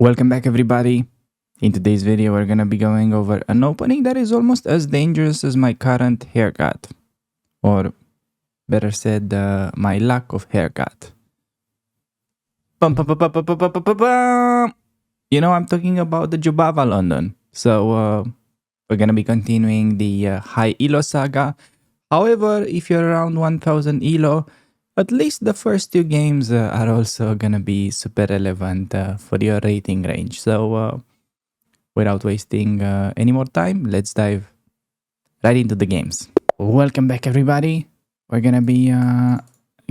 Welcome back, everybody. In today's video, we're gonna be going over an opening that is almost as dangerous as my current haircut, or better said, my lack of haircut. Bum, bum, bum, bum, bum, bum, bum, bum, bum. I'm talking about the Jubava London. So we're gonna be continuing the High Elo saga. However, if you're around 1000 Elo, at least the first two games are also gonna be super relevant for your rating range. So without wasting any more time, let's dive right into the games. Welcome back, everybody. We're gonna be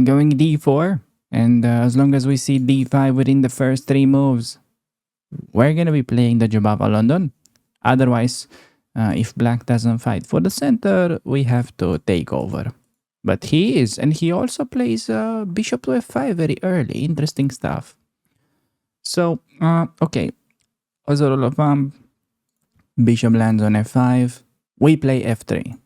going d4, and as long as we see d5 within the first three moves, we're gonna be playing the Jubava London. Otherwise, if black doesn't fight for the center, we have to take over. But he is, and he also plays bishop to f5 very early. Interesting stuff. So, okay. As a rule of thumb, bishop lands on f5. We play f3.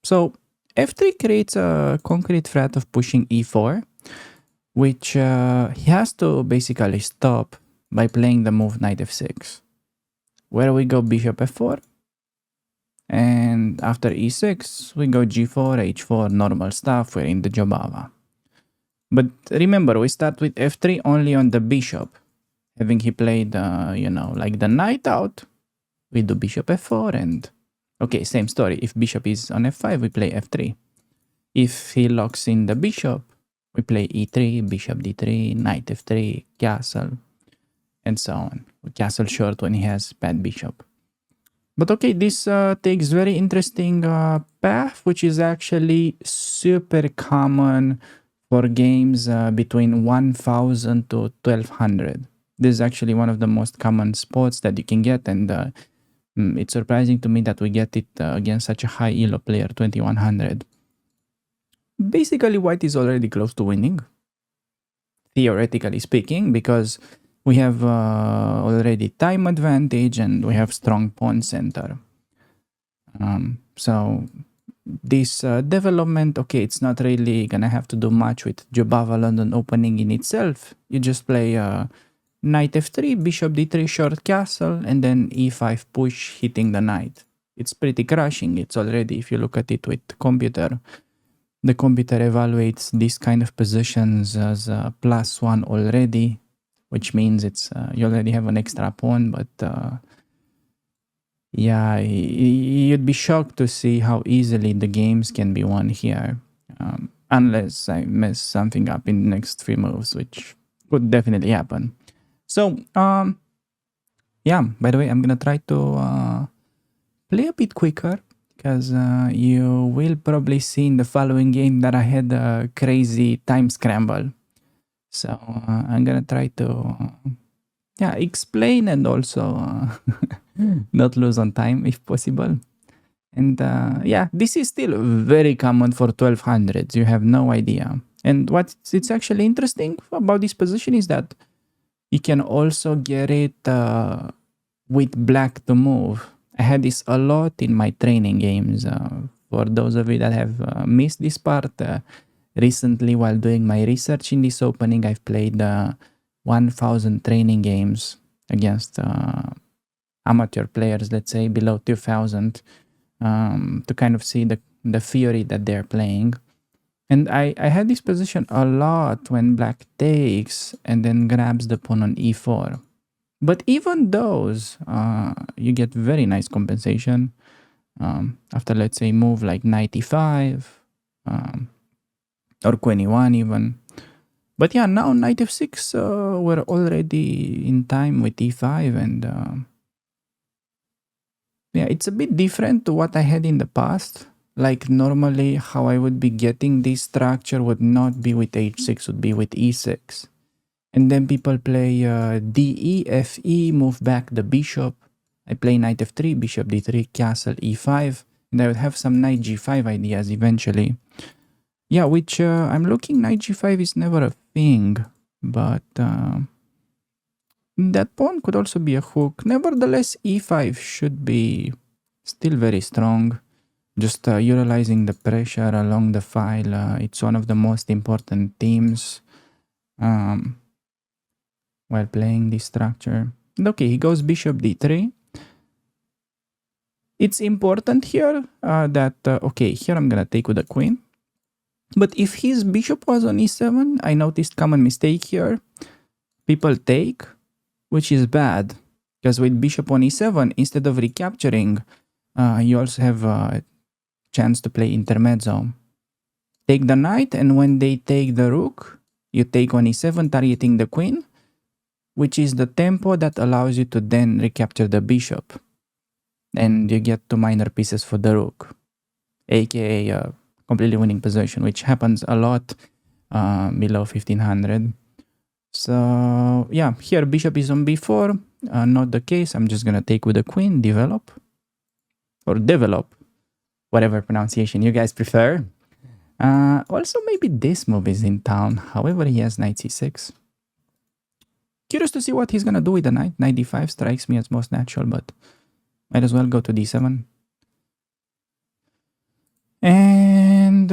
So, f3 creates a concrete threat of pushing e4, which he has to basically stop by playing the move knight f6, where we go bishop f4. And after e6, we go g4, h4, normal stuff. We're in the Jubava. But remember, we start with f3 only on the bishop. Having he played, like the knight out, we do bishop f4 and... Okay, same story. If bishop is on f5, we play f3. If he locks in the bishop, we play e3, bishop d3, knight f3, castle, and so on. Castle short when he has bad bishop. But okay, this takes very interesting path, which is actually super common for games between 1000 to 1200. This is actually one of the most common spots that you can get, and it's surprising to me that we get it against such a high elo player, 2100. Basically, white is already close to winning, theoretically speaking, because we have already time advantage and we have strong pawn center. So this development, okay, it's not really gonna have to do much with Jubava London opening in itself. You just play knight f3, bishop d3, short castle, and then e5 push hitting the knight. It's pretty crushing. It's already, if you look at it with computer, the computer evaluates these kind of positions as +1 already, which means it's you already have an extra pawn. But yeah, you'd be shocked to see how easily the games can be won here, unless I mess something up in the next 3 moves, which could definitely happen. So, yeah, by the way, I'm gonna try to play a bit quicker, because you will probably see in the following game that I had a crazy time scramble. So I'm gonna try to explain and also not lose on time if possible. And this is still very common for 1200s. You have no idea. And it's actually interesting about this position is that you can also get it with black to move. I had this a lot in my training games. For those of you that have missed this part, recently, while doing my research in this opening, I've played 1000 training games against amateur players, let's say below 2000, to kind of see the theory that they're playing. And I had this position a lot when black takes and then grabs the pawn on e4. But even those, you get very nice compensation after, let's say, move like knight e5, or queen e1 even. But yeah, now knight f6, we're already in time with e5, and yeah, it's a bit different to what I had in the past. Like normally how I would be getting this structure would not be with h6, would be with e6. And then people play de, fe, move back the bishop. I play knight f3, bishop d3, castle e5, and I would have some knight g5 ideas eventually. Yeah, which I'm looking, knight g5 is never a thing, but that pawn could also be a hook. Nevertheless, e5 should be still very strong. Just utilizing the pressure along the file, it's one of the most important themes while playing this structure. And okay, he goes bishop d3. It's important here that, okay, here I'm gonna take with the queen. But if his bishop was on e7, I noticed common mistake here. People take, which is bad. Because with bishop on e7, instead of recapturing, you also have a chance to play intermezzo. Take the knight, and when they take the rook, you take on e7, targeting the queen, which is the tempo that allows you to then recapture the bishop. And you get 2 minor pieces for the rook, aka a completely winning position, which happens a lot below 1500. So yeah, here bishop is on b4, not the case. I'm just gonna take with the queen, develop, whatever pronunciation you guys prefer. Also, maybe this move is in town. However, he has knight c6. Curious to see what he's gonna do with the knight. Knight d5 strikes me as most natural, but might as well go to d7. And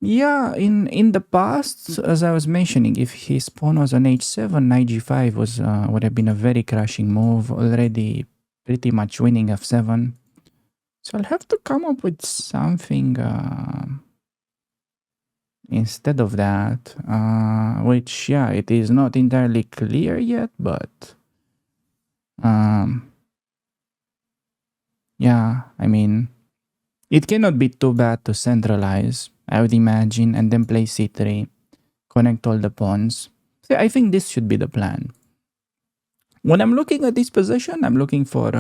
yeah, in the past, as I was mentioning, if his pawn was on h7, knight g5 was would have been a very crushing move, already pretty much winning f7. So I'll have to come up with something instead of that, which, yeah, it is not entirely clear yet, but yeah, I mean, it cannot be too bad to centralize, I would imagine, and then play c3, connect all the pawns. So I think this should be the plan. When I'm looking at this position, I'm looking for,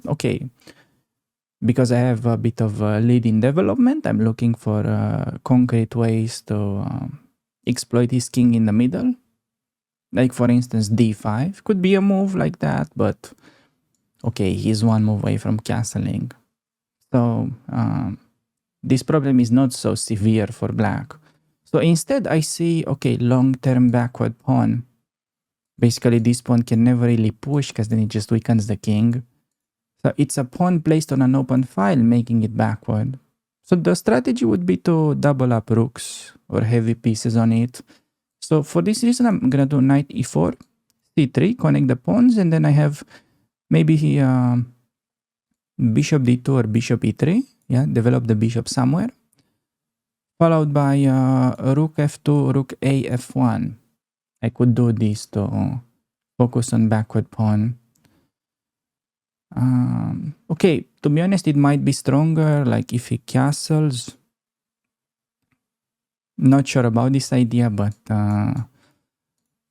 okay, because I have a bit of a lead in development, I'm looking for concrete ways to exploit his king in the middle. Like, for instance, d5 could be a move like that, but okay, he's one move away from castling. So this problem is not so severe for black. So instead, I see, okay, long-term backward pawn. Basically, this pawn can never really push because then it just weakens the king. So it's a pawn placed on an open file, making it backward. So the strategy would be to double up rooks or heavy pieces on it. So for this reason, I'm going to do knight e4, c3, connect the pawns, and then I have maybe bishop d2 or bishop e3. Yeah, develop the bishop somewhere. Followed by rook f2, rook a f1. I could do this to focus on backward pawn. Okay, to be honest, it might be stronger, like if he castles. Not sure about this idea, but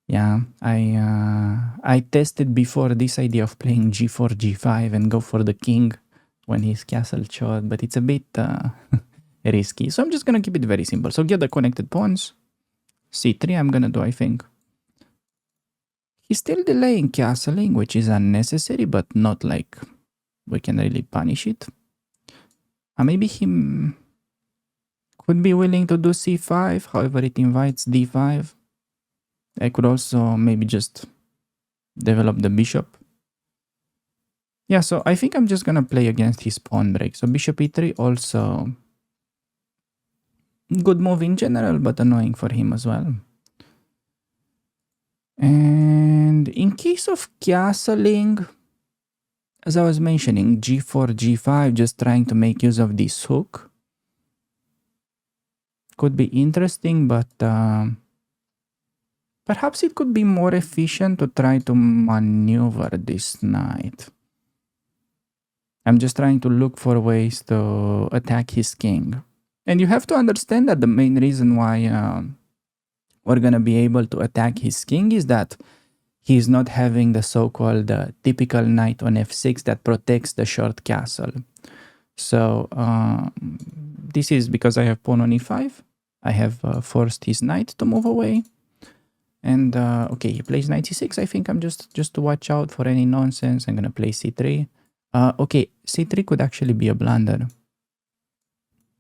yeah, I tested before this idea of playing g4, g5 and go for the king when he's castle shot, but it's a bit risky. So I'm just gonna keep it very simple. So get the connected pawns. c3 I'm gonna do, I think. He's still delaying castling, which is unnecessary, but not like we can really punish it. Maybe he could be willing to do c5, however it invites d5. I could also maybe just develop the bishop. Yeah, so I think I'm just gonna play against his pawn break. So bishop e3 also good move in general, but annoying for him as well. And in case of castling, as I was mentioning, g4, g5, just trying to make use of this hook. Could be interesting, but perhaps it could be more efficient to try to maneuver this knight. I'm just trying to look for ways to attack his king. And you have to understand that the main reason why we're gonna be able to attack his king is that he's not having the so-called typical knight on f6 that protects the short castle. So this is because I have pawn on e5. I have forced his knight to move away. And okay, he plays knight c6. I think I'm just to watch out for any nonsense. I'm gonna play c3. Okay, c3 could actually be a blunder,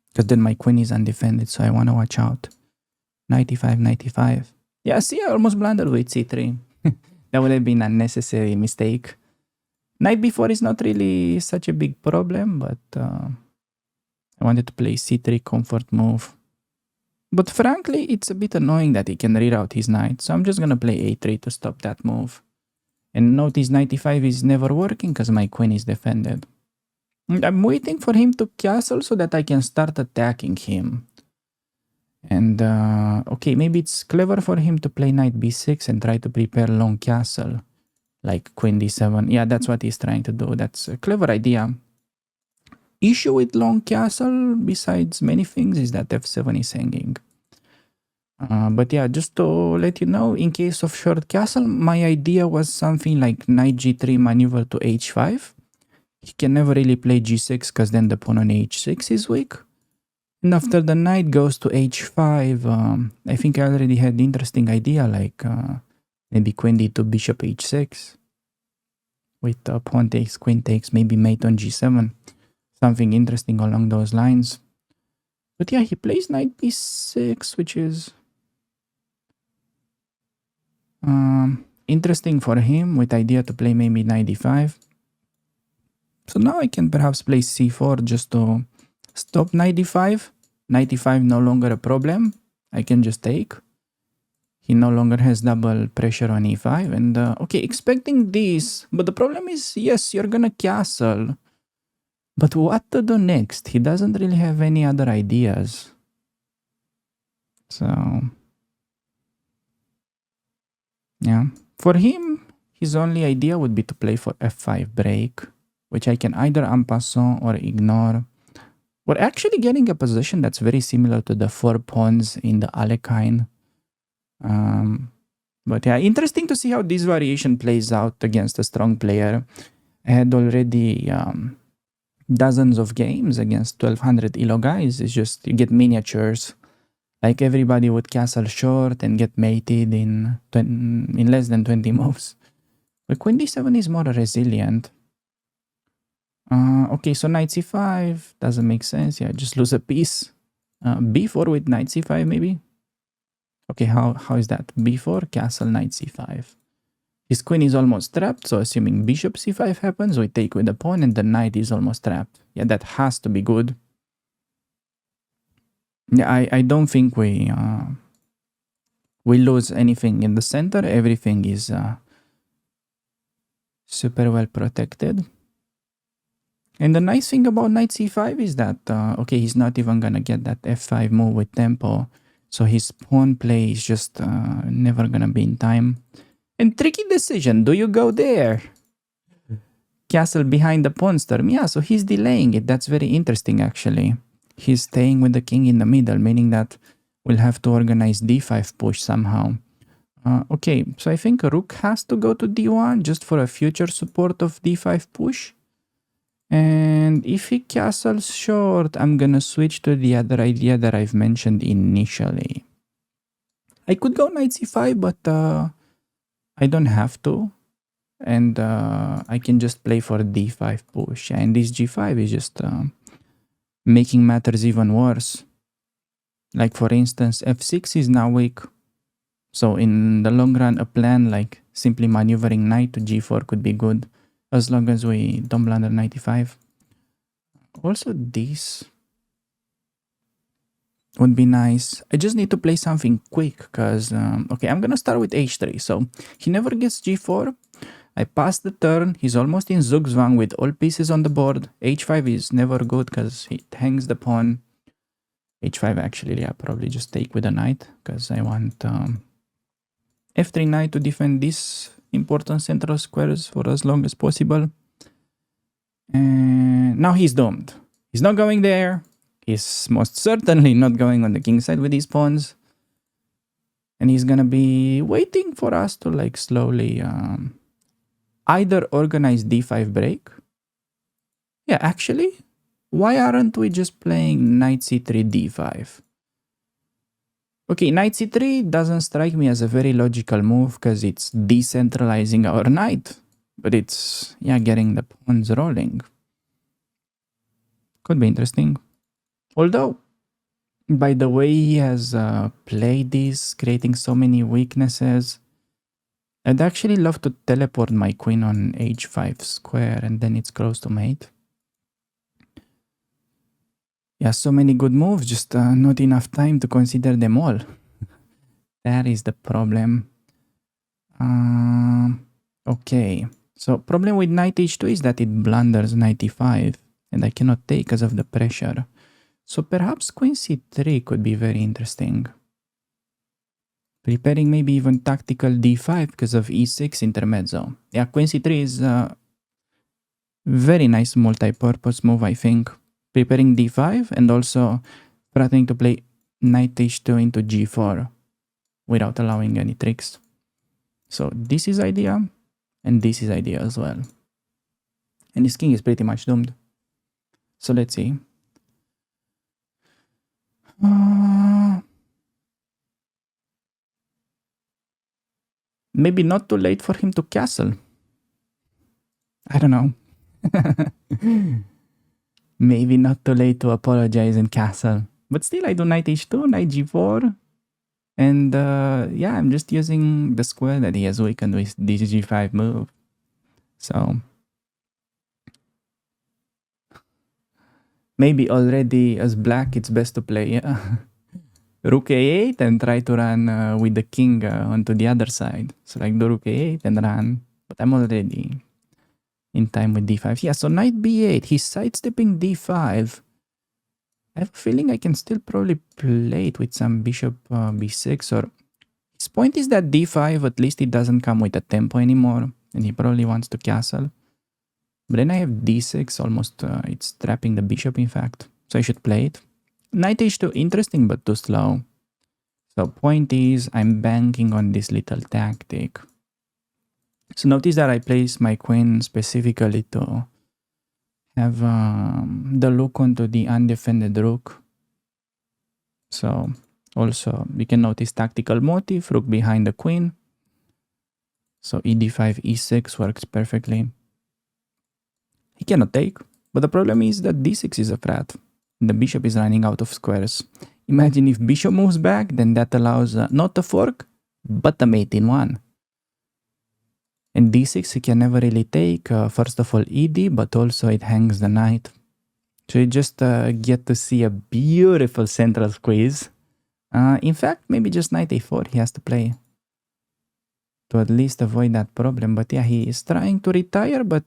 because then my queen is undefended, so I want to watch out. 95, 95. Yeah, see, I almost blundered with c3. That would have been an unnecessary mistake. Knight b4 is not really such a big problem, but I wanted to play c3 comfort move. But frankly, it's a bit annoying that he can reroute his knight, so I'm just gonna play a3 to stop that move. And notice 95 is never working because my queen is defended. And I'm waiting for him to castle so that I can start attacking him. And okay, maybe it's clever for him to play knight b6 and try to prepare long castle. Like queen d7. Yeah, that's what he's trying to do. That's a clever idea. Issue with long castle, besides many things, is that f7 is hanging. But yeah, just to let you know, in case of short castle, my idea was something like knight g3 maneuver to h5. He can never really play g6 because then the pawn on h6 is weak. And after the knight goes to h5, I think I already had interesting idea like maybe queen d2, bishop h6. With pawn takes, queen takes, maybe mate on g7. Something interesting along those lines. But yeah, he plays knight b6, which is interesting for him, with idea to play maybe knight d5. So now I can perhaps play c4 just to stop knight d5. Knight d5 no longer a problem. I can just take. He no longer has double pressure on e5. And okay, expecting this. But the problem is, yes, you're gonna castle. But what to do next? He doesn't really have any other ideas. So yeah, for him, his only idea would be to play for f5 break, which I can either en passant or ignore. We're actually getting a position that's very similar to the 4 pawns in the Alekhine. But yeah, interesting to see how this variation plays out against a strong player. I had already dozens of games against 1200 elo guys. It's just you get miniatures. Like everybody would castle short and get mated in less than 20 moves. But queen d7 is more resilient. Okay, so knight c5 doesn't make sense. Yeah, just lose a piece. b4 with knight c5 maybe. Okay, how is that? b4, castle, knight c5. His queen is almost trapped, so assuming bishop c5 happens, we take with the pawn and the knight is almost trapped. Yeah, that has to be good. Yeah, I don't think we lose anything in the center. Everything is super well protected. And the nice thing about knight c5 is that, okay, he's not even gonna get that f5 move with tempo. So his pawn play is just never gonna be in time. And tricky decision, do you go there? Castle behind the pawn storm. Yeah, so he's delaying it. That's very interesting actually. He's staying with the king in the middle, meaning that we'll have to organize d5 push somehow. Okay, so I think rook has to go to d1 just for a future support of d5 push. And if he castles short, I'm gonna switch to the other idea that I've mentioned initially. I could go knight c5, but I don't have to. And I can just play for d5 push. And this g5 is just making matters even worse. Like for instance, f6 is now weak. So in the long run, a plan like simply maneuvering knight to g4 could be good, as long as we don't blunder knight e5. Also this would be nice. I just need to play something quick because, okay, I'm gonna start with h3. So he never gets g4. I pass the turn. He's almost in Zugzwang with all pieces on the board. h5 is never good because it hangs the pawn. h5 actually, yeah, probably just take with a knight because I want f3 knight to defend these important central squares for as long as possible. And now he's doomed. He's not going there. He's most certainly not going on the king side with these pawns. And he's gonna be waiting for us to like slowly either organize d5 break. Yeah, actually, why aren't we just playing knight c3 d5? Okay, knight c3 doesn't strike me as a very logical move because it's decentralizing our knight. But it's, yeah, getting the pawns rolling. Could be interesting. Although, by the way he has played this, creating so many weaknesses, I'd actually love to teleport my queen on h5 square and then it's close to mate. Yeah, so many good moves, just not enough time to consider them all. That is the problem. Okay, so problem with knight h2 is that it blunders knight e5 and I cannot take because of the pressure. So perhaps queen c3 could be very interesting. Preparing maybe even tactical d5 because of e6 intermezzo. Yeah, queen c3 is a very nice multi-purpose move, I think. Preparing d5 and also threatening to play knight h2 into g4 without allowing any tricks. So this is idea and this is idea as well. And his king is pretty much doomed. So let's see. Maybe not too late for him to castle. I don't know. Maybe not too late to apologize and castle. But still, I do knight h2, knight g4. And yeah, I'm just using the square that he has weakened with this g5 move. So maybe already as black, it's best to play rook a8 and try to run with the king onto the other side. So like do rook a8 and run. But I'm already in time with d5. Yeah, so knight b8. He's sidestepping d5. I have a feeling I can still probably play it with some bishop b6. Or his point is that d5, at least it doesn't come with a tempo anymore. And he probably wants to castle. But then I have d6, almost it's trapping the bishop in fact. So I should play it. Knight h2, interesting but too slow. So point is, I'm banking on this little tactic. So notice that I place my queen specifically to have the look onto the undefended rook. So also we can notice tactical motif, rook behind the queen. So ed5, e6 works perfectly. He cannot take, but the problem is that d6 is a threat. The bishop is running out of squares. Imagine if bishop moves back, then that allows not a fork, but a mate in one. And d6 he can never really take, first of all ed, but also it hangs the knight. So you just get to see a beautiful central squeeze. In fact, maybe just knight a4 he has to play to at least avoid that problem. But yeah, he is trying to retire, but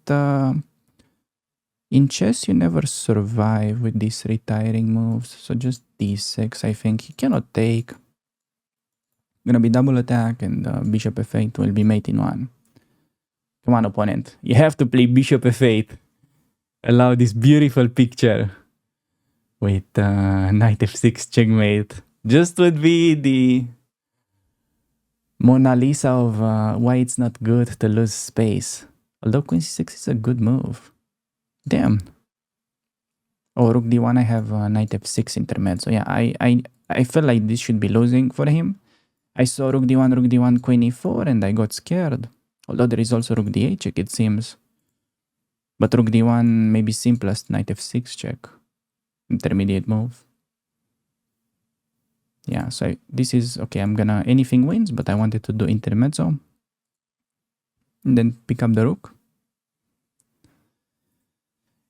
in chess you never survive with these retiring moves. So just d6, I think he cannot take. Gonna be double attack and bishop f8 will be mate in one. Come on, opponent. You have to play bishop f8. Allow this beautiful picture with knight f6 checkmate. Just would be the Mona Lisa of why it's not good to lose space. Although queen c6 is a good move. Damn. Oh, rook d1, I have knight f6 intermezzo. Yeah, I felt like this should be losing for him. I saw rook d1, queen e4, and I got scared. Although there is also rook d8 check, it seems. But rook d1 maybe simplest, knight f6 check. Intermediate move. Yeah, so this is, okay, I'm gonna, anything wins, but I wanted to do intermezzo. And then pick up the rook.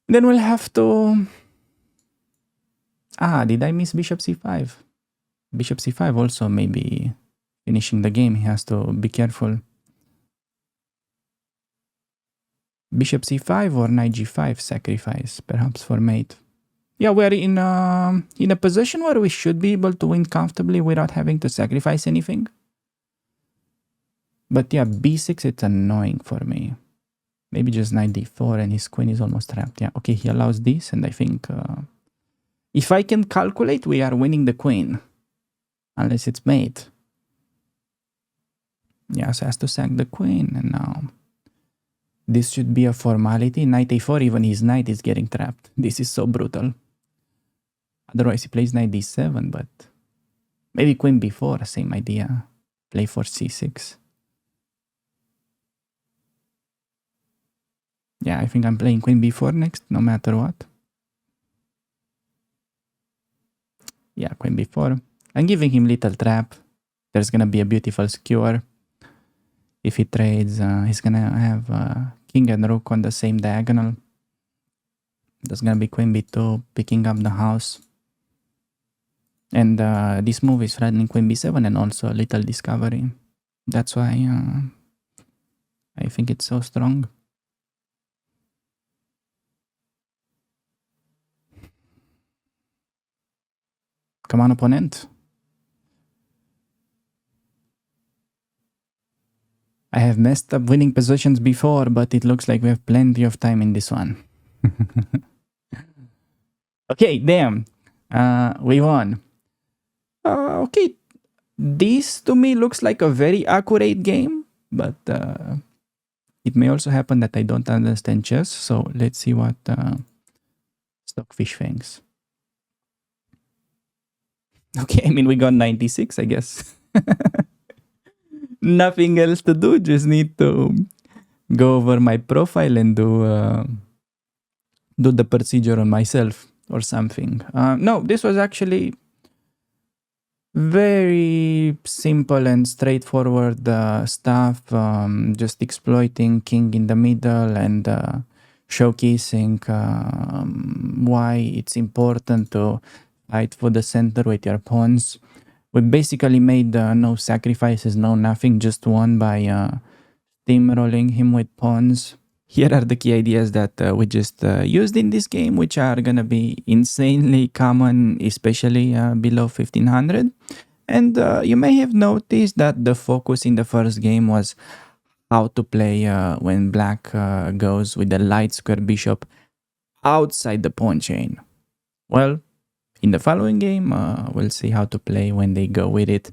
Then we'll have to... did I miss bishop c5? Bishop c5 also maybe finishing the game. He has to be careful. Bishop c5 or knight g5 sacrifice, perhaps for mate. Yeah, we're in a position where we should be able to win comfortably without having to sacrifice anything. But yeah, b6, it's annoying for me. Maybe just knight d4 and his queen is almost trapped. Yeah, okay, he allows this, and I think if I can calculate, we are winning the queen. Unless it's mate. Yeah, so has to sack the queen, and now this should be a formality. Knight a4, even his knight is getting trapped. This is so brutal. Otherwise, he plays knight d7, but maybe queen b4, same idea. Play for c6. Yeah, I think I'm playing queen b4 next, no matter what. Yeah, queen b4. I'm giving him little trap. There's gonna be a beautiful skewer. If he trades, he's gonna have king and rook on the same diagonal. There's gonna be queen b2, picking up the house. And this move is threatening queen b7 and also a little discovery. That's why I think it's so strong. Come on, opponent. I have messed up winning positions before, but it looks like we have plenty of time in this one. Okay, damn. We won. Okay, this to me looks like a very accurate game, but it may also happen that I don't understand chess. So let's see what Stockfish thinks. Okay, I mean, we got 96, I guess. Nothing else to do, just need to go over my profile and do the procedure on myself or something. No, this was actually very simple and straightforward stuff. Just exploiting king in the middle and showcasing why it's important to fight for the center with your pawns. We basically made no sacrifices, no nothing, just won by steamrolling him with pawns. Here are the key ideas that we just used in this game, which are gonna be insanely common, especially below 1500. And you may have noticed that the focus in the first game was how to play when black goes with the light square bishop outside the pawn chain. Well, in the following game, we'll see how to play when they go with it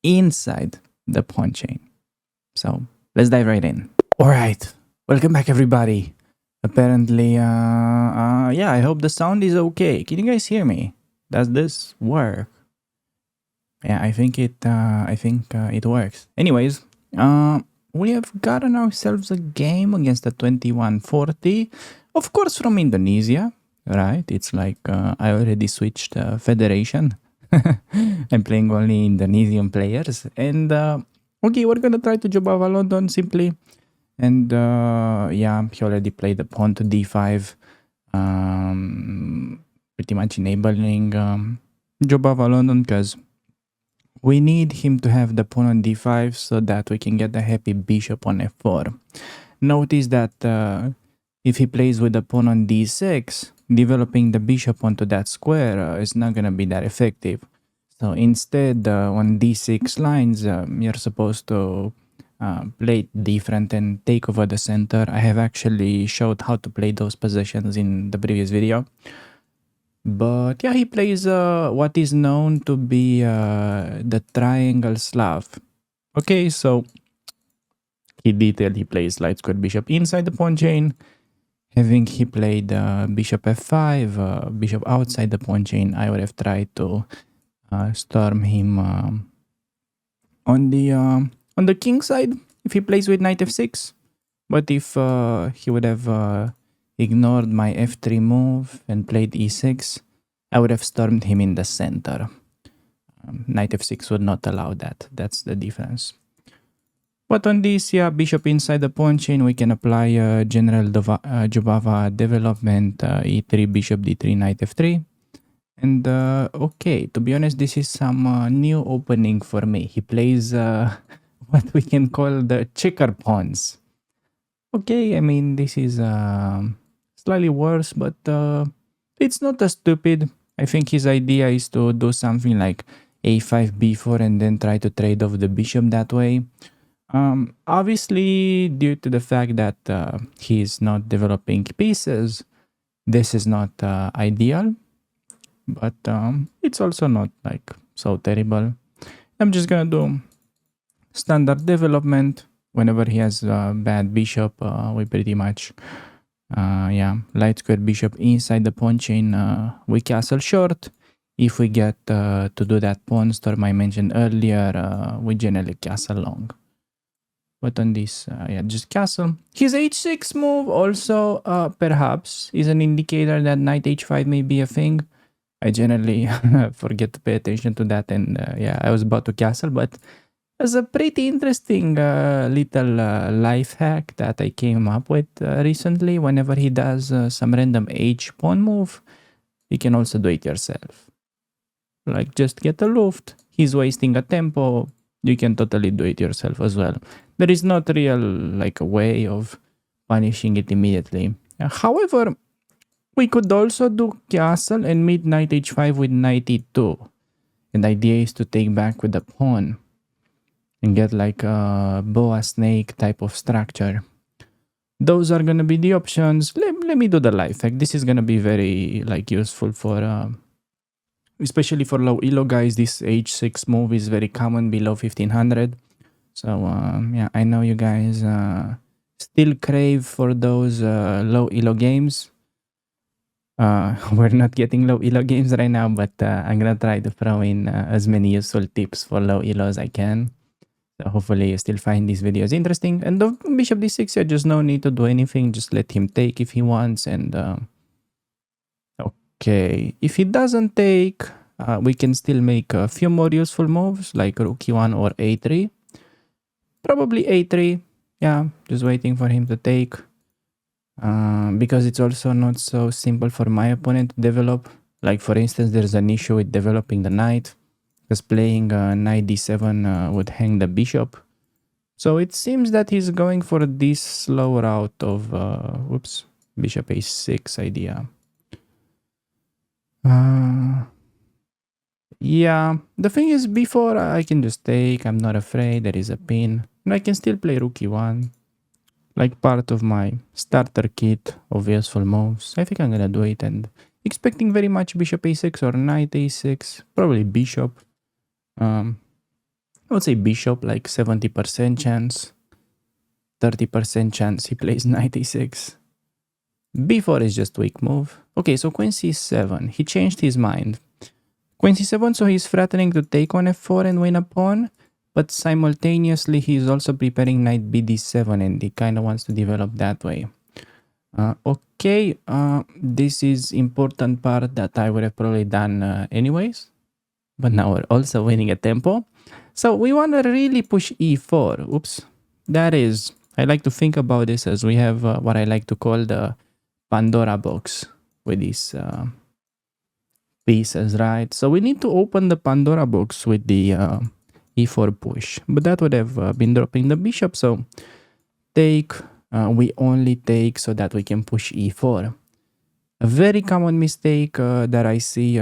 inside the pawn chain. So let's dive right in. All right, welcome back, everybody. Apparently, yeah, I hope the sound is okay. Can you guys hear me? Does this work? Yeah, I think it works. Anyways, we have gotten ourselves a game against the 2140, of course, from Indonesia. Right, it's like I already switched federation. I'm playing only Indonesian players, and okay, we're gonna try to Jobava London simply, and yeah, he already played the pawn to d5, pretty much enabling Jobava London because we need him to have the pawn on d5 so that we can get the happy bishop on f4. Notice that if he plays with the pawn on d6, developing the bishop onto that square is not going to be that effective. So instead, on d6 lines, you're supposed to play different and take over the center. I have actually showed how to play those positions in the previous video. But yeah, he plays what is known to be the triangle Slav. Okay, so he plays light square bishop inside the pawn chain. Having he played bishop f5, bishop outside the pawn chain, I would have tried to storm him on the king side if he plays with knight f6. But if he would have ignored my f3 move and played e6, I would have stormed him in the center. Knight f6 would not allow that. That's the difference. But on this, yeah, bishop inside the pawn chain, we can apply general Jobava development, e3, bishop d3, knight f3. And okay, to be honest, this is some new opening for me. He plays what we can call the checker pawns. Okay, I mean, this is slightly worse, but it's not as stupid. I think his idea is to do something like a5, b4, and then try to trade off the bishop that way. Obviously, due to the fact that he's not developing pieces, this is not ideal, but it's also not like so terrible. I'm just gonna do standard development. Whenever he has a bad bishop, we pretty much, yeah, light square bishop inside the pawn chain, we castle short. If we get to do that pawn storm I mentioned earlier, we generally castle long. But on this, yeah, just castle. His h6 move also perhaps is an indicator that knight h5 may be a thing. I generally forget to pay attention to that, and yeah, I was about to castle, but it's a pretty interesting little life hack that I came up with recently. Whenever he does some random h pawn move, you can also do it yourself. Like just get a luft. He's wasting a tempo. you can totally do it yourself as well. There is not real like a way of punishing it immediately. However, we could also do castle and mate knight h5 with knight e2. And the idea is to take back with the pawn and get like a boa snake type of structure. Those are gonna be the options. Let me do the life hack. This is gonna be very like useful for especially for low elo guys. This h6 move is very common below 1500. So yeah, I know you guys still crave for those low elo games. We're not getting low elo games right now, but I'm gonna try to throw in as many useful tips for low elo as I can. So hopefully you still find these videos interesting. And the bishop d6, yeah, just no need to do anything. Just let him take if he wants. And okay, if he doesn't take, we can still make a few more useful moves like rook e1 or a3. Probably a3. Yeah, just waiting for him to take. Because it's also not so simple for my opponent to develop. Like for instance, there's an issue with developing the knight, because playing knight d7 would hang the bishop. So it seems that he's going for this slow route of bishop a6 idea. Yeah, the thing is, before I can just take, I'm not afraid, there is a pin, and I can still play rook e1. Like part of my starter kit of useful moves. I think I'm gonna do it, and expecting very much bishop a6 or knight a6, probably bishop. I would say bishop, like 70% chance, 30% chance he plays knight a6. b4 is just weak move. Okay, so queen c7, he changed his mind. Queen c7, so he's threatening to take on f4 and win a pawn. But simultaneously, he's also preparing knight bd7, and he kind of wants to develop that way. Okay, this is important part that I would have probably done anyways. But now we're also winning a tempo. So we want to really push e4. Oops. That is, I like to think about this as we have what I like to call the Pandora box with these pieces, right? So we need to open the Pandora box with the e4 push, but that would have been dropping the bishop. So take, we only take so that we can push e4. A very common mistake that I see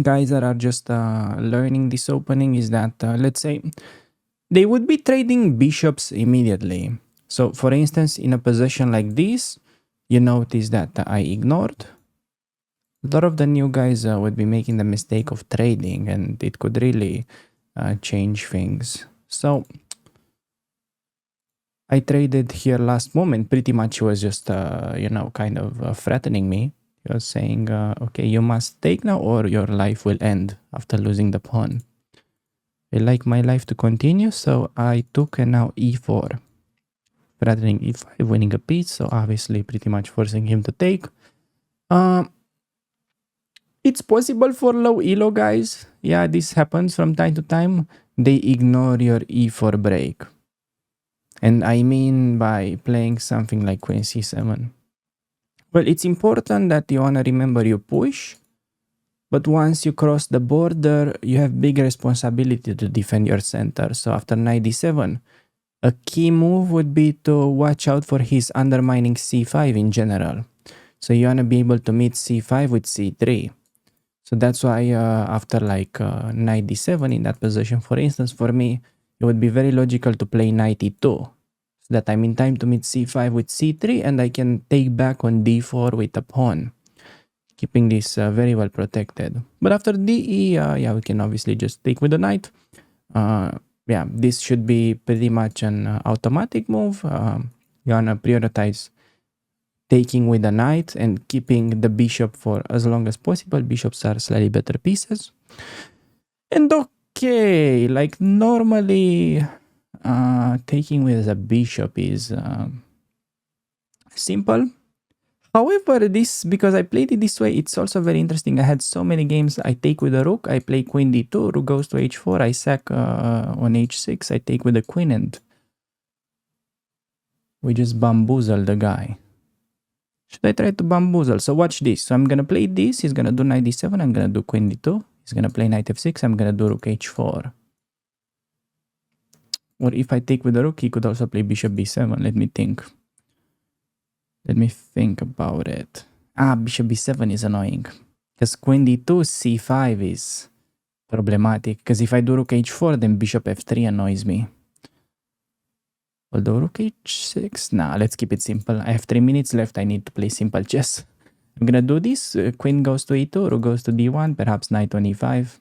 guys that are just learning this opening is that let's say they would be trading bishops immediately. So for instance, in a position like this, you notice that I ignored. A lot of the new guys would be making the mistake of trading, and it could really change things. So I traded here last moment. Pretty much was just, you know, kind of threatening me. He was saying, okay, you must take now or your life will end after losing the pawn. I like my life to continue, so I took, and now e4. Threatening e5, winning a piece, so obviously pretty much forcing him to take. It's possible for low elo guys. Yeah, this happens from time to time. They ignore your e4 break. And I mean by playing something like queen c7. Well, it's important that you want to remember you push. But once you cross the border, you have big responsibility to defend your center. So after knight d7, a key move would be to watch out for his undermining c5 in general. So you want to be able to meet c5 with c3. So that's why after like knight d7 in that position, for instance, for me, it would be very logical to play knight e2. So that I'm in time to meet c5 with c3, and I can take back on d4 with a pawn. Keeping this very well protected. But after de, yeah, we can obviously just take with the knight. Yeah, this should be pretty much an automatic move. You want to prioritize taking with the knight and keeping the bishop for as long as possible. Bishops are slightly better pieces. And okay, like normally taking with a bishop is simple. However, this, because I played it this way, it's also very interesting. I had so many games. I take with a rook, I play queen d2, rook goes to h4, I sack on h6, I take with the queen, and we just bamboozle the guy. Should I try to bamboozle? So watch this. So I'm gonna play this, he's gonna do knight d7, I'm gonna do queen d2, he's gonna play knight f6, I'm gonna do rook h4. Or if I take with the rook, he could also play bishop b7. Let me think. Let me think about it. Bishop b7 is annoying. Because queen d2, c5 is problematic. Because if I do rook h4, then bishop f3 annoys me. Although rook h6, nah, let's keep it simple. I have 3 minutes left. I need to play simple chess. I'm gonna do this. Queen goes to e2, rook goes to d1, perhaps knight on e5.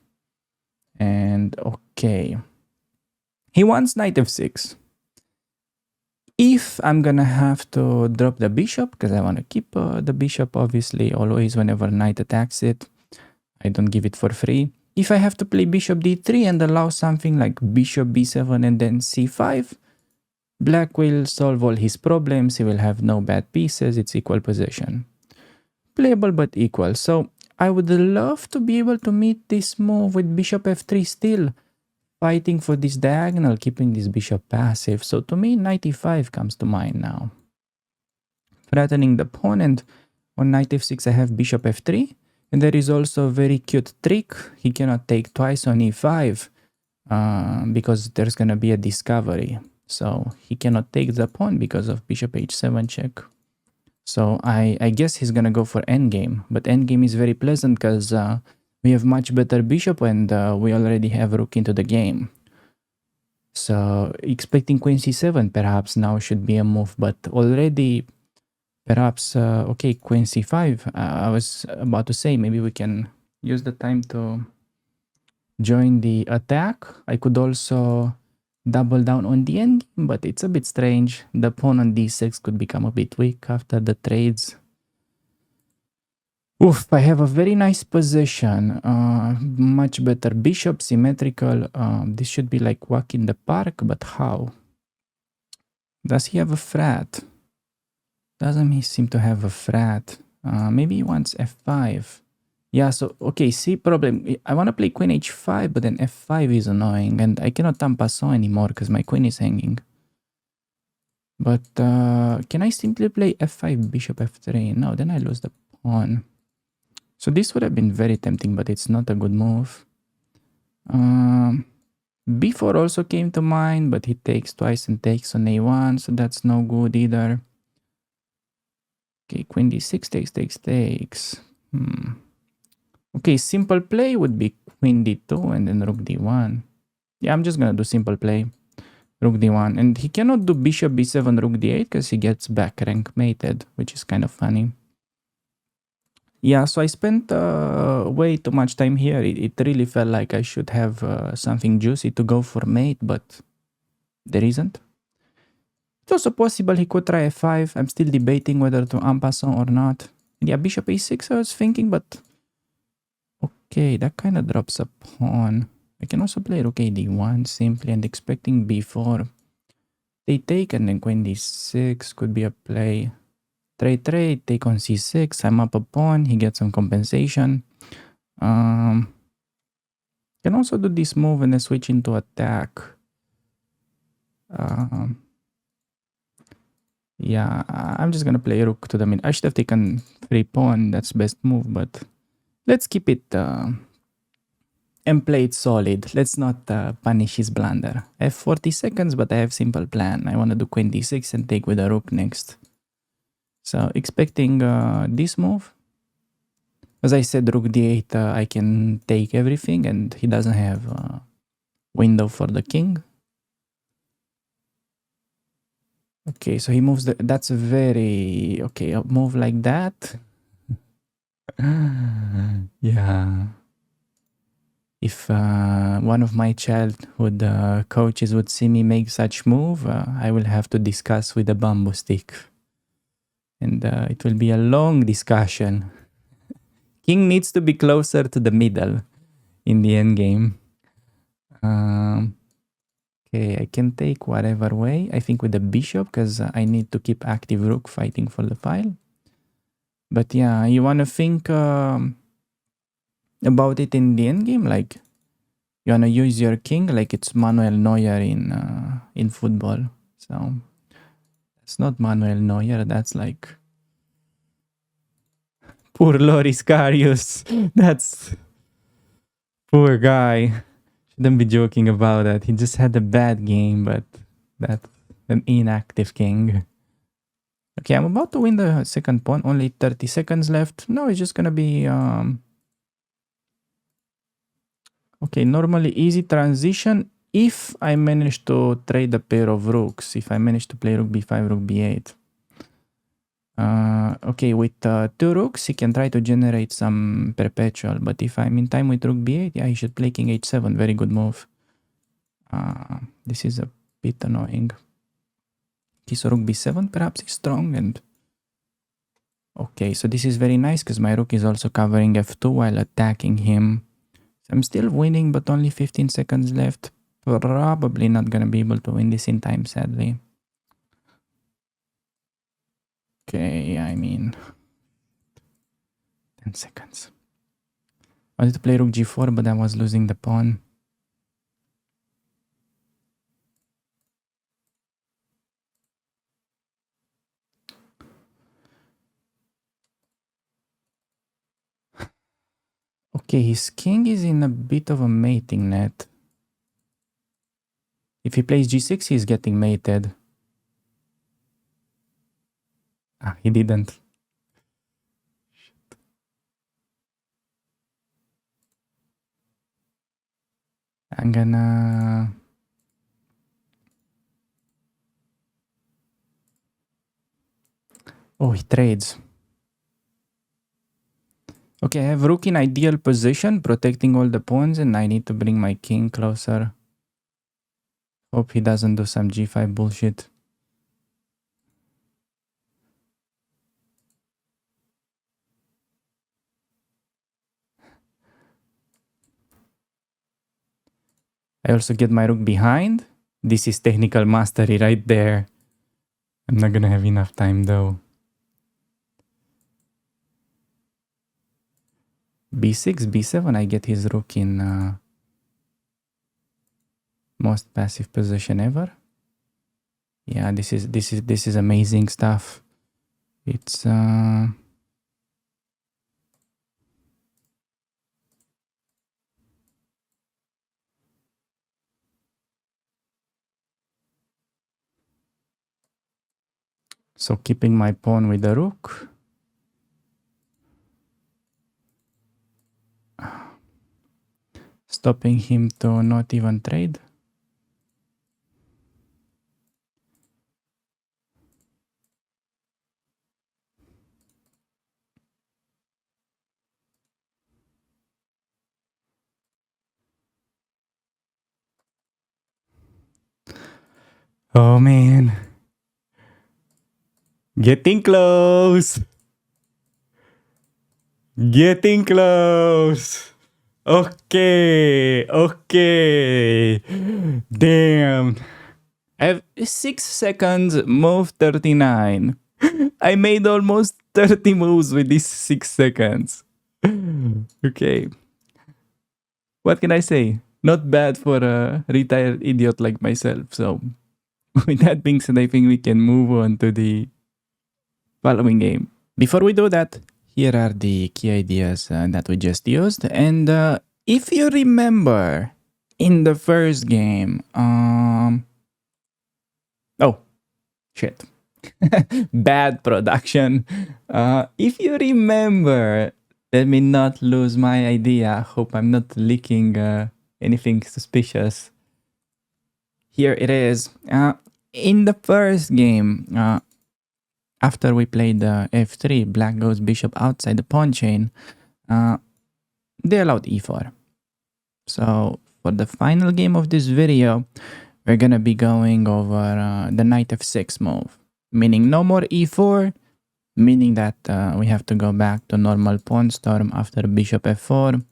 And okay. He wants knight f6. If I'm gonna have to drop the bishop, because I want to keep the bishop, obviously, always whenever knight attacks it, I don't give it for free. If I have to play bishop d3 and allow something like bishop b7 and then c5, black will solve all his problems. He will have no bad pieces. It's equal possession. Playable but equal. So I would love to be able to meet this move with bishop f3 still. Fighting for this diagonal, keeping this bishop passive. So to me, knight e5 comes to mind now. Threatening the opponent. On knight f6, I have bishop f3. And there is also a very cute trick. He cannot take twice on e5 because there's going to be a discovery. So he cannot take the pawn because of bishop h7 check. So I guess he's going to go for endgame. But endgame is very pleasant because we have much better bishop and we already have rook into the game. So expecting queen c7 perhaps now should be a move, but already perhaps, okay, queen c5. I was about to say maybe we can use the time to join the attack. I could also double down on the endgame, but it's a bit strange. The pawn on d6 could become a bit weak after the trades. Oof, I have a very nice position, much better bishop, symmetrical. This should be like walk in the park, but how? Does he have a frat? Doesn't he seem to have a frat? Maybe he wants f5. Yeah, so, okay, see, problem. I want to play queen h5, but then f5 is annoying, and I cannot en passant anymore because my queen is hanging. But can I simply play f5, bishop f3? No, then I lose the pawn. So this would have been very tempting, but it's not a good move. b4 also came to mind, but he takes twice and takes on a1, so that's no good either. Okay, queen d6 takes. Okay, simple play would be queen d2 and then rook d1. Yeah, I'm just gonna do simple play. Rook d1. And he cannot do bishop b7, rook d8 because he gets back rank mated, which is kind of funny. Yeah, so I spent way too much time here. It really felt like I should have something juicy to go for mate, but there isn't. It's also possible he could try f5. I'm still debating whether to en passant or not. Yeah, bishop a6 I was thinking, but okay, that kind of drops a pawn. I can also play rook a d1 simply and expecting b4. They take and then queen d6 could be a play. Trade, take on c6, I'm up a pawn, he gets some compensation. Can also do this move and then switch into attack. Yeah, I'm just gonna play rook to the mid. I should have taken free pawn, that's best move, but let's keep it and play it solid. Let's not punish his blunder. I have 40 seconds, but I have simple plan. I want to do queen d6 and take with a rook next. So expecting this move. As I said, rook d8, I can take everything and he doesn't have a window for the king. Okay, so he moves, that's a very, okay, a move like that. Yeah. If one of my childhood coaches would see me make such move, I will have to discuss with a bamboo stick. And it will be a long discussion. King needs to be closer to the middle in the endgame. Okay, I can take whatever way. I think with the bishop because I need to keep active rook fighting for the file. But yeah, you want to think about it in the endgame. Like you want to use your king like it's Manuel Neuer in football. So it's not Manuel Neuer. That's like poor Loris Karius. That's poor guy. Shouldn't be joking about that. He just had a bad game, but That's an inactive king. Okay, I'm about to win the second pawn. Only 30 seconds left. No, it's just gonna be okay, normally easy transition if I manage to trade a pair of rooks. If I manage to play rook b5, rook b8. Okay, with 2 rooks, he can try to generate some perpetual. But if I'm in time with rook b8, yeah, he should play king h7. Very good move. This is a bit annoying. Okay, so rook b7 perhaps is strong. And okay, so this is very nice because my rook is also covering f2 while attacking him. So I'm still winning, but only 15 seconds left. Probably not gonna be able to win this in time, sadly. Okay, I mean 10 seconds. I wanted to play rook g4, but I was losing the pawn. Okay, his king is in a bit of a mating net. If he plays g6, he's getting mated. Ah, he didn't. Shit. I'm gonna... Oh, he trades. Okay, I have rook in ideal position, protecting all the pawns, and I need to bring my king closer. Hope he doesn't do some g5 bullshit. I also get my rook behind. This is technical mastery right there. I'm not gonna have enough time though. b6, b7, I get his rook in most passive position ever. Yeah, this is amazing stuff. It's so keeping my pawn with the rook. Stopping him to not even trade. Oh man. Getting close. Getting close. Okay. Okay. Damn. I have 6 seconds, move 39. I made almost 30 moves with these 6 seconds. Okay. What can I say? Not bad for a retired idiot like myself. So, with that being said, I think we can move on to the following game. Before we do that, here are the key ideas that we just used. And if you remember in the first game, oh, shit. Bad production. If you remember, let me not lose my idea. Hope I'm not leaking anything suspicious. Here it is. In the first game, after we played f3, black goes bishop outside the pawn chain, they allowed e4. So for the final game of this video, we're gonna be going over the knight f6 move, meaning no more e4, meaning that we have to go back to normal pawn storm after bishop f4,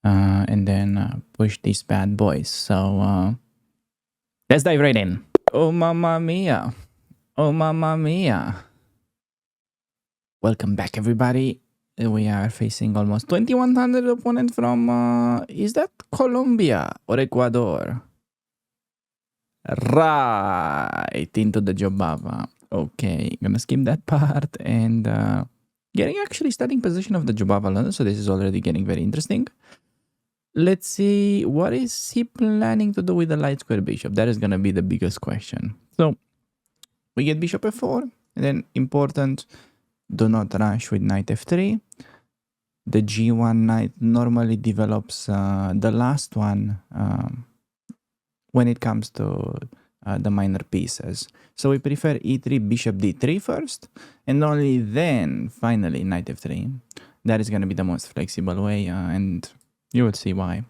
and then push these bad boys. So let's dive right in. Oh mamma mia. Oh mamma mia. Welcome back, everybody. We are facing almost 2100 opponent from, is that Colombia or Ecuador? Right, into the Jobava. Okay, gonna skip that part and getting actually starting position of the Jobava, so this is already getting very interesting. let's see, what is he planning to do with the light square bishop? That is going to be the biggest question. So we get bishop f4, and then important, do not rush with knight f3. The g1 knight normally develops the last one when it comes to the minor pieces. So we prefer e3, bishop d3 first, and only then finally knight f3. That is going to be the most flexible way, and you will see why.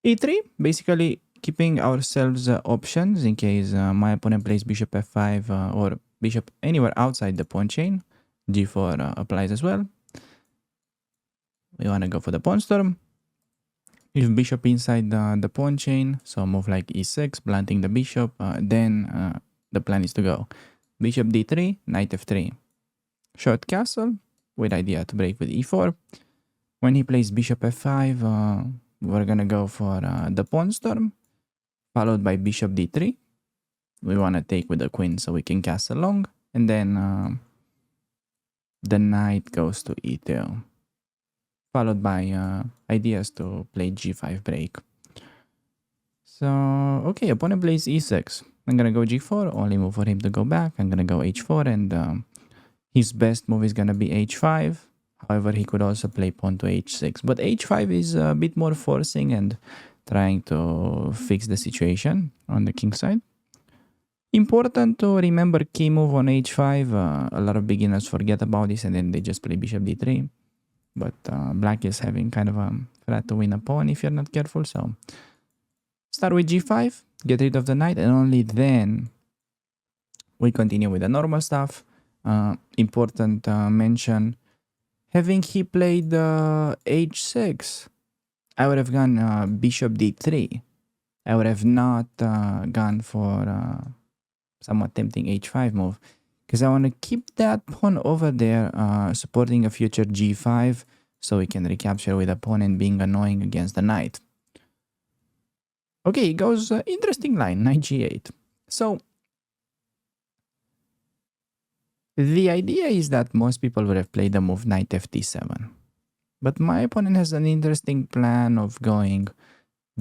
e3, basically keeping ourselves options in case my opponent plays bishop f5 or bishop anywhere outside the pawn chain. g4 applies as well. We want to go for the pawn storm. If bishop inside the pawn chain, so move like e6, planting the bishop, then the plan is to go bishop d3, knight f3. Short castle with idea to break with e4. When he plays bishop f5, we're gonna go for the pawn storm, followed by bishop d3. We want to take with the queen so we can castle long, and then the knight goes to e2, followed by ideas to play g5 break. So, okay, opponent plays e6. I'm gonna go g4, only move for him to go back. I'm gonna go h4, and his best move is gonna be h5. However, he could also play pawn to h6. But h5 is a bit more forcing and trying to fix the situation on the king side. Important to remember key move on h5. A lot of beginners forget about this and then they just play bishop d3. But black is having kind of a threat to win a pawn if you're not careful. So start with g5, get rid of the knight, and only then we continue with the normal stuff. Important mention, having he played h6, I would have gone bishop d3. I would have not gone for somewhat tempting h5 move, because I want to keep that pawn over there supporting a future g5 so we can recapture with a pawn and being annoying against the knight. Okay, it goes interesting line, knight g8. So the idea is that most people would have played the move knight ft7. But my opponent has an interesting plan of going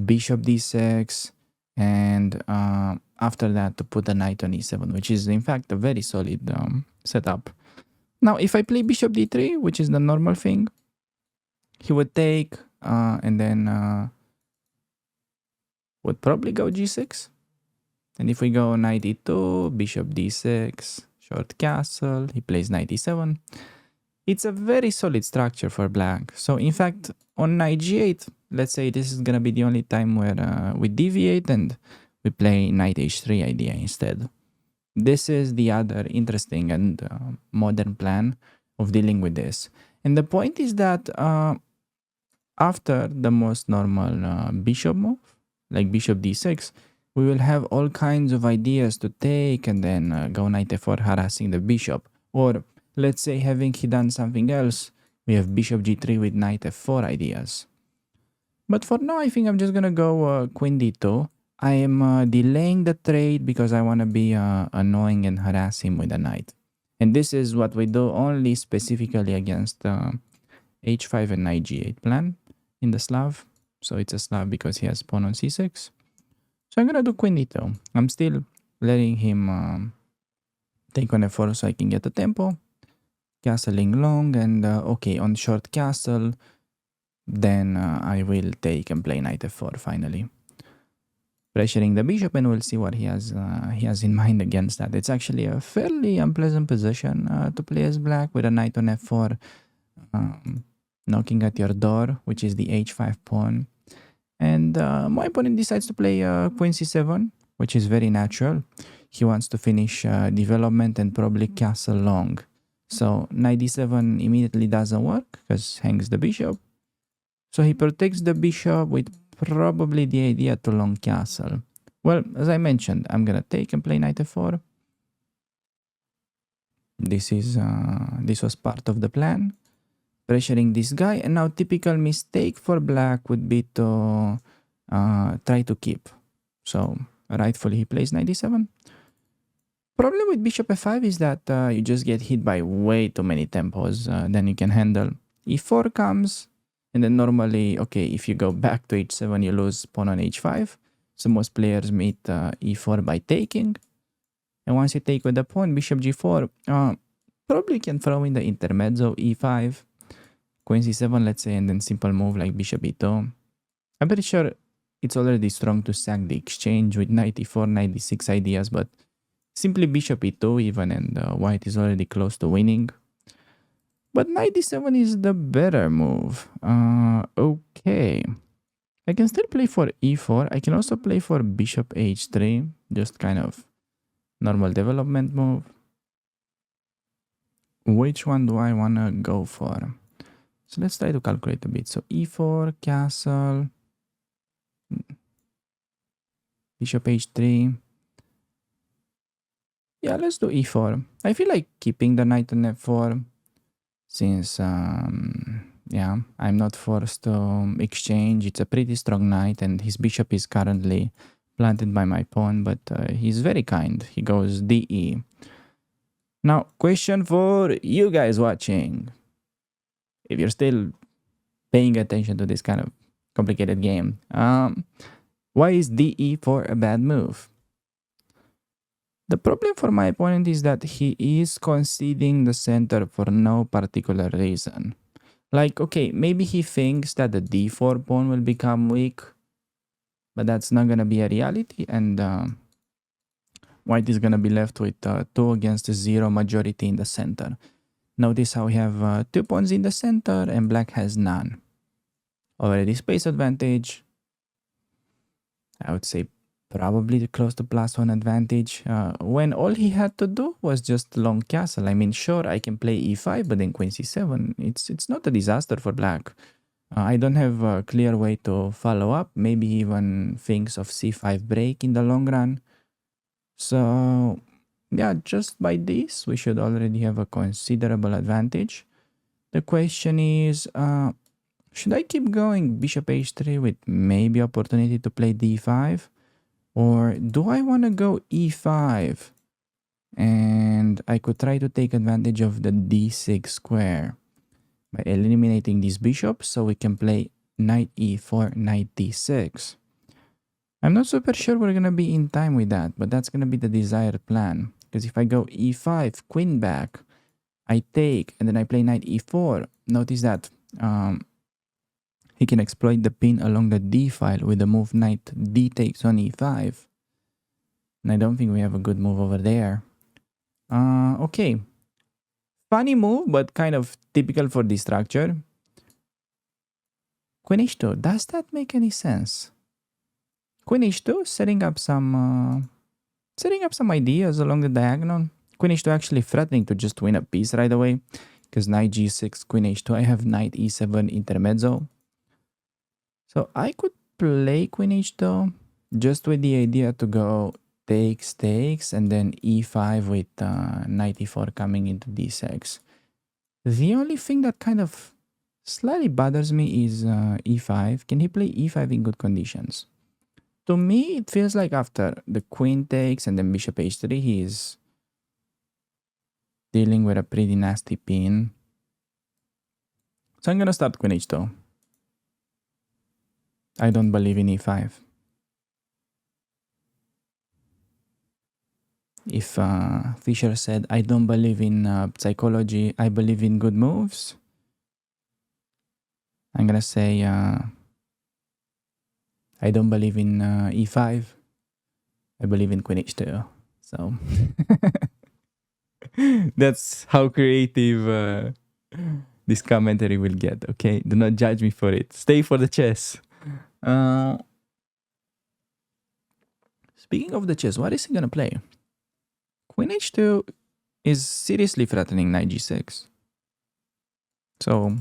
bishop d6 and after that to put the knight on e7, which is in fact a very solid setup. Now, if I play bishop d3, which is the normal thing, he would take and then would probably go g6. And if we go knight e2, bishop d6, short castle, he plays knight e7. It's a very solid structure for black. So in fact, on knight g8, let's say this is gonna be the only time where we deviate and we play knight h3 idea instead. This is the other interesting and modern plan of dealing with this. And the point is that after the most normal bishop move, like bishop d6, we will have all kinds of ideas to take and then go knight f4 harassing the bishop. Or let's say having he done something else, we have bishop g3 with knight f4 ideas. But for now, I think I'm just gonna go queen d2. I am delaying the trade because I want to be annoying and harass him with a knight. And this is what we do only specifically against h5 and knight g8 plan in the Slav. So it's a Slav because he has pawn on c6. So I'm gonna do queen d2. I'm still letting him take on f4 so I can get the tempo. Castling long, and okay, on short castle, then I will take and play knight f4 finally. Pressuring the bishop, and we'll see what he has in mind against that. It's actually a fairly unpleasant position to play as black with a knight on f4 knocking at your door, which is the h5 pawn. And my opponent decides to play queen c7, which is very natural. He wants to finish development and probably castle long. So knight d7 immediately doesn't work because hangs the bishop. So he protects the bishop with probably the idea to long castle. Well, as I mentioned, I'm gonna take and play knight f4. This was part of the plan. Pressuring this guy, and now typical mistake for black would be to try to keep. So rightfully he plays knight d7. Problem with bishop f5 is that you just get hit by way too many tempos than you can handle. e4 comes, And then normally, okay, if you go back to h7, you lose pawn on h5. So most players meet e4 by taking. And once you take with the pawn, bishop g4, probably can throw in the intermezzo, e5, queen c7, let's say, and then simple move like bishop e2. I'm pretty sure it's already strong to sack the exchange with knight e4, knight d6 ideas, but simply bishop e2 even, and white is already close to winning. But knight d7 is the better move. Okay. I can still play for e4. I can also play for bishop h3, just kind of normal development move. Which one do I want to go for? So let's try to calculate a bit. So e4, castle, bishop h3. Yeah, let's do e4. I feel like keeping the knight on f4 since, yeah, I'm not forced to exchange. It's a pretty strong knight and his bishop is currently planted by my pawn, but he's very kind. He goes de. Now, question for you guys watching. If you're still paying attention to this kind of complicated game, why is de4 a bad move? The problem for my opponent is that he is conceding the center for no particular reason. Like, okay, maybe he thinks that the d4 pawn will become weak, but that's not going to be a reality, and white is going to be left with 2 against 0 majority in the center. Notice how we have 2 pawns in the center and black has none. Already space advantage. I would say probably close to +1 advantage, when all he had to do was just long castle. I mean, sure, I can play e5, but then queen c7. It's not a disaster for black. I don't have a clear way to follow up. Maybe even thinks of c5 break in the long run. So yeah, just by this, we should already have a considerable advantage. The question is, should I keep going bishop h3 with maybe opportunity to play d5? Or do I want to go e5? And I could try to take advantage of the d6 square by eliminating these bishops so we can play knight e4, knight d6. I'm not super sure we're going to be in time with that, but that's going to be the desired plan. Because if I go e5, queen back, I take, and then I play knight e4, notice that he can exploit the pin along the d file with the move knight d takes on e5. And I don't think we have a good move over there. Okay. Funny move, but kind of typical for this structure. Queen h2, does that make any sense? Queen h2, setting up some ideas along the diagonal. Queen h2 actually threatening to just win a piece right away. Because knight g6, queen h2, I have knight e7 intermezzo. So I could play queen h2 just with the idea to go takes, and then e5 with knight e4 coming into d6. The only thing that kind of slightly bothers me is e5. Can he play e5 in good conditions? To me, it feels like after the queen takes and then bishop h3, he is dealing with a pretty nasty pin. So I'm going to start queen h2. I don't believe in e5. If Fischer said, I don't believe in psychology, I believe in good moves, I'm going to say, I don't believe in e5. I believe in queen h2. So that's how creative this commentary will get, okay? Do not judge me for it. Stay for the chess. Speaking of the chess, what is he gonna play? Queen h2 is seriously threatening knight g6. So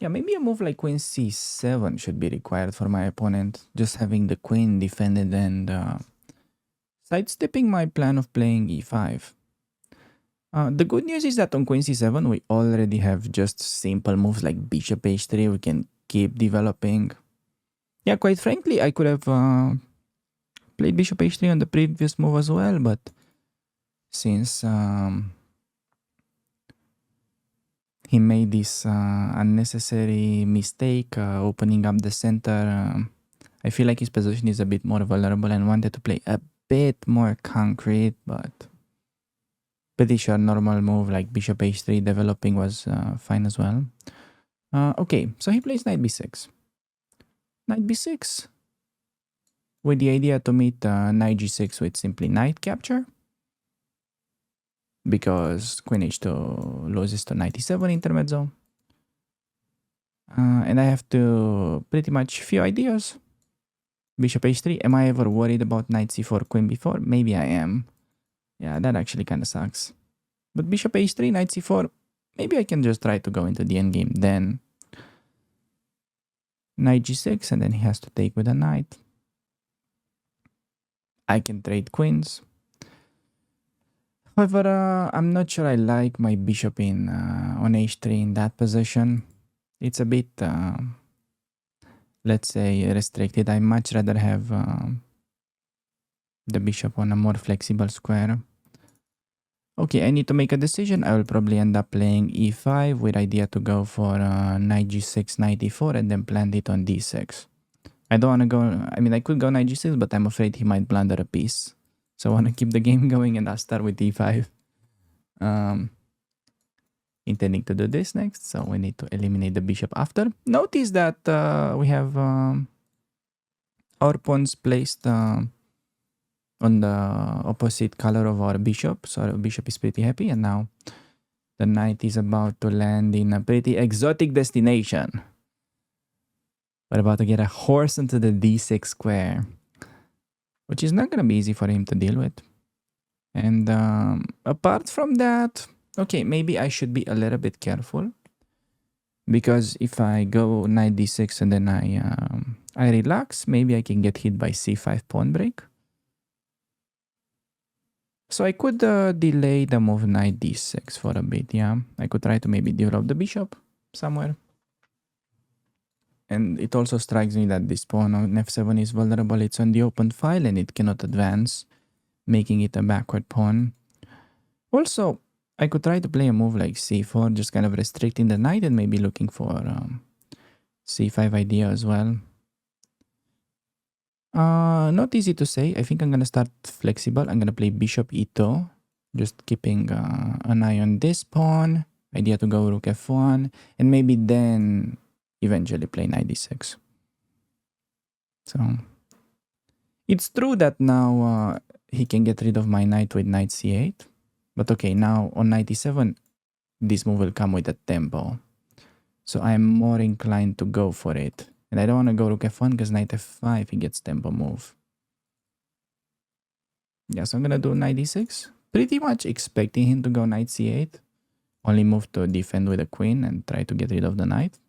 yeah, maybe a move like queen c7 should be required for my opponent. Just having the queen defended and sidestepping my plan of playing e5. The good news is that on queen c7, we already have just simple moves like bishop h3. We can keep developing. Yeah, quite frankly, I could have played bishop h3 on the previous move as well, but since he made this unnecessary mistake opening up the center. I feel like his position is a bit more vulnerable and wanted to play a bit more concrete, but pretty sure normal move like bishop h3 developing was fine as well. Okay, so he plays knight b6. Knight b6 with the idea to meet knight g6 with simply knight capture, because queen h2 loses to knight e7 intermezzo. And I have to pretty much few ideas. Bishop h3. Am I ever worried about knight c4, queen b4? Maybe I am. Yeah, that actually kind of sucks. But bishop h3, knight c4, maybe I can just try to go into the endgame. Then knight g6, and then he has to take with a knight. I can trade queens. However, I'm not sure I like my bishop in on h3 in that position. It's a bit, let's say, restricted. I much rather have the bishop on a more flexible square. Okay, I need to make a decision. I will probably end up playing e5 with idea to go for knight g6, knight e4, and then plant it on d6. I don't want to go, I mean, I could go knight g6, but I'm afraid he might blunder a piece. So I want to keep the game going, and I'll start with e5. Intending to do this next, so we need to eliminate the bishop after. Notice that we have our pawns placed on the opposite color of our bishop, so our bishop is pretty happy, and now the knight is about to land in a pretty exotic destination. We're about to get a horse into the d6 square, which is not going to be easy for him to deal with. And apart from that, okay, maybe I should be a little bit careful, because if I go knight d6 and then I relax, maybe I can get hit by c5 pawn break. So I could delay the move knight d6 for a bit, yeah. I could try to maybe develop the bishop somewhere. And it also strikes me that this pawn on f7 is vulnerable. It's on the open file and it cannot advance, making it a backward pawn. Also, I could try to play a move like c4, just kind of restricting the knight and maybe looking for c5 idea as well. Not easy to say. I think I'm gonna start flexible. I'm gonna play bishop e2, just keeping an eye on this pawn. Idea to go rook f1, and maybe then eventually play knight d6. So it's true that now he can get rid of my knight with knight c8. But okay, now on knight e7, this move will come with a tempo. So I'm more inclined to go for it. And I don't want to go rook f1 because knight f5, he gets tempo move. Yeah, so I'm going to do knight d6. Pretty much expecting him to go knight c8. Only move to defend with a queen and try to get rid of the knight.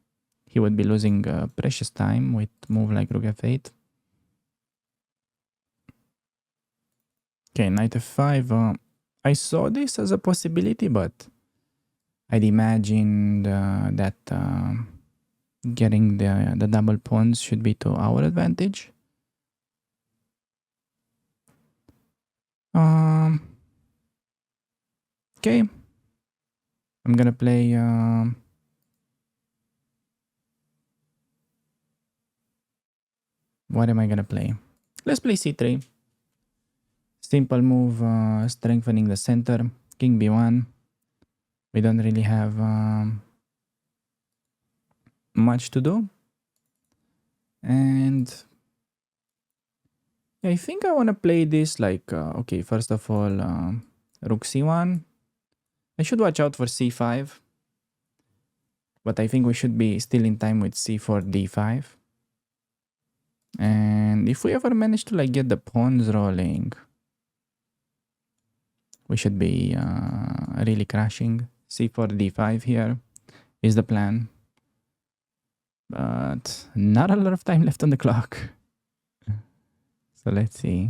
He would be losing precious time with move like rook f8. Okay, knight f5. I saw this as a possibility, but I'd imagined that getting the double pawns should be to our advantage. Okay, I'm gonna play what am I gonna play? Let's play c3. Simple move, strengthening the center. King b1. We don't really have much to do. And I think I want to play this like, okay, first of all, rook c1. I should watch out for c5. But I think we should be still in time with c4, d5. And if we ever manage to like get the pawns rolling, we should be really crashing. c4, d5 here is the plan. But not a lot of time left on the clock. So let's see.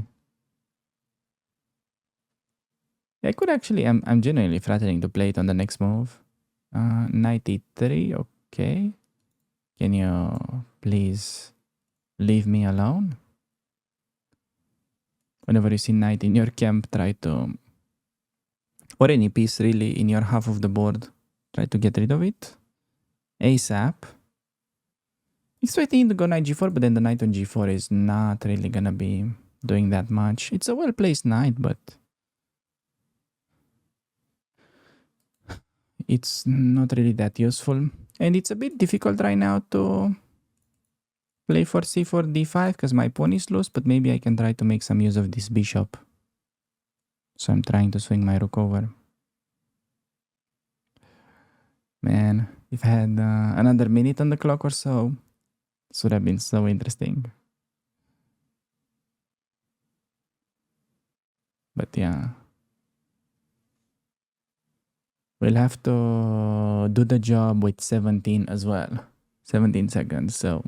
I could actually, I'm genuinely threatening to play it on the next move. Knight e3, okay. Can you please leave me alone? Whenever you see knight in your camp, try to, or any piece really in your half of the board, Try to get rid of it. ASAP. Expecting to go knight g4, but then the knight on g4 is not really gonna be doing that much. It's a well-placed knight, but it's not really that useful. And it's a bit difficult right now to play for c4 d5 because my pawn is loose, but maybe I can try to make some use of this bishop. So I'm trying to swing my rook over. Man, if I had another minute on the clock or so, this would have been so interesting. But yeah. We'll have to do the job with 17 as well. 17 seconds, so...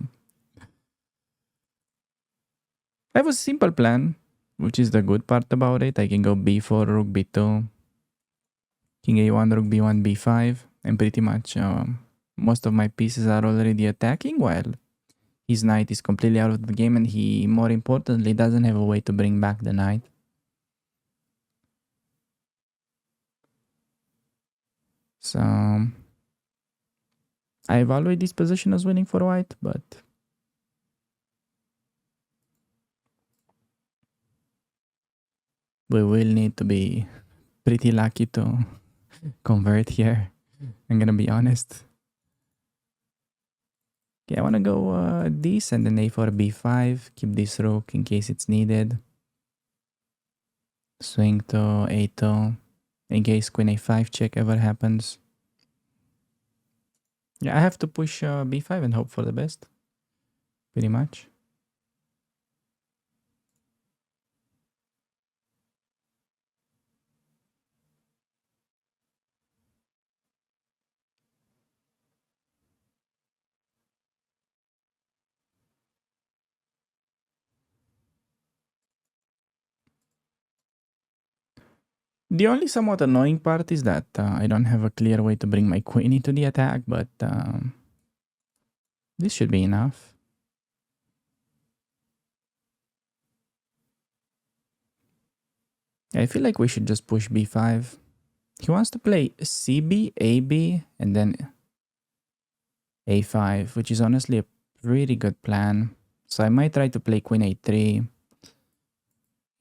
I have a simple plan, which is the good part about it. I can go b4, rook b2, king a1, rook b1, b5, and pretty much most of my pieces are already attacking, while his knight is completely out of the game, and he, more importantly, doesn't have a way to bring back the knight. So I evaluate this position as winning for white, but we will need to be pretty lucky to convert here. I'm gonna be honest. Okay, I wanna go this and then a4, b5. Keep this rook in case it's needed. Swing to a2 in case queen a5 check ever happens. Yeah, I have to push b5 and hope for the best. Pretty much. The only somewhat annoying part is that I don't have a clear way to bring my queen into the attack, but this should be enough. I feel like we should just push b5. He wants to play cb, ab, and then a5, which is honestly a pretty good plan. So I might try to play queen a3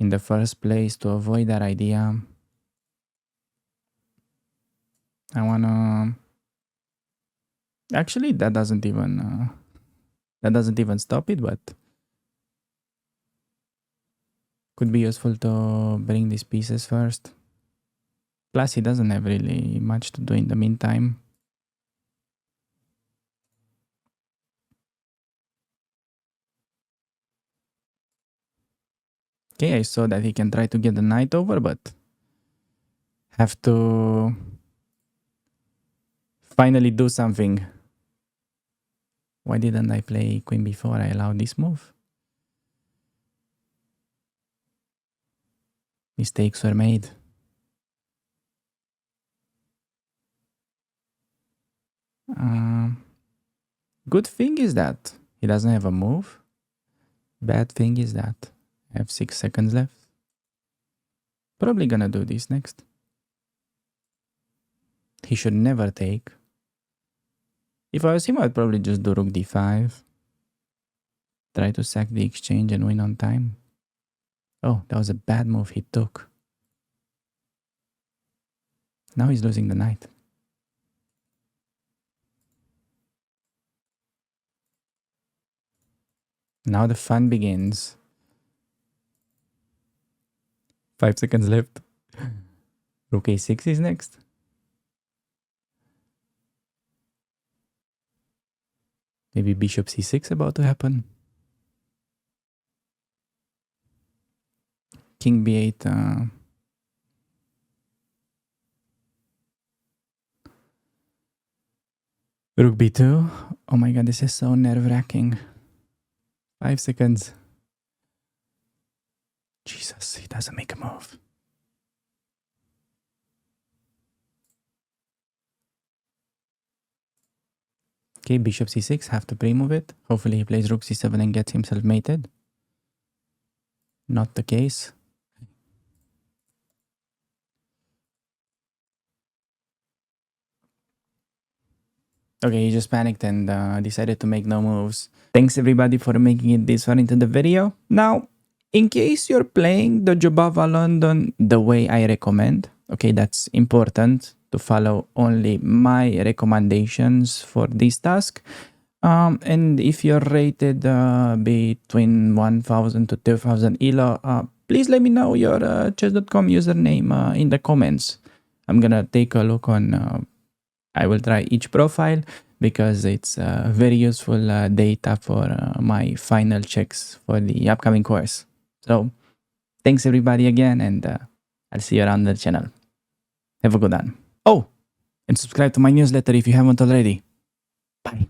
in the first place to avoid that idea. I wanna... Actually, that doesn't even stop it, but could be useful to bring these pieces first. Plus, he doesn't have really much to do in the meantime. Okay, I saw that he can try to get the knight over, but have to finally do something. Why didn't I play queen before I allowed this move? Mistakes were made. Good thing is that he doesn't have a move. Bad thing is that I have 6 seconds left. Probably gonna do this next. He should never take. If I was him, I'd probably just do rook d5. Try to sack the exchange and win on time. Oh, that was a bad move he took. Now he's losing the knight. Now the fun begins. 5 seconds left. Rook a6 is next. Maybe bishop c6 about to happen. King b8. Rook b2. Oh my god, this is so nerve-wracking. 5 seconds. Jesus, he doesn't make a move. Okay, bishop c6, have to pre-move it. Hopefully he plays rook c7 and gets himself mated. Not the case. Okay, he just panicked and decided to make no moves. Thanks everybody for making it this far into the video. Now, in case you're playing the Jobava London the way I recommend, okay, that's important to follow only my recommendations for this task. And if you're rated between 1000 to 2000 ELO, please let me know your chess.com username in the comments. I'm gonna take a look on, I will try each profile because it's very useful data for my final checks for the upcoming course. So thanks everybody again, and I'll see you around the channel. Have a good one. Oh, and subscribe to my newsletter if you haven't already. Bye.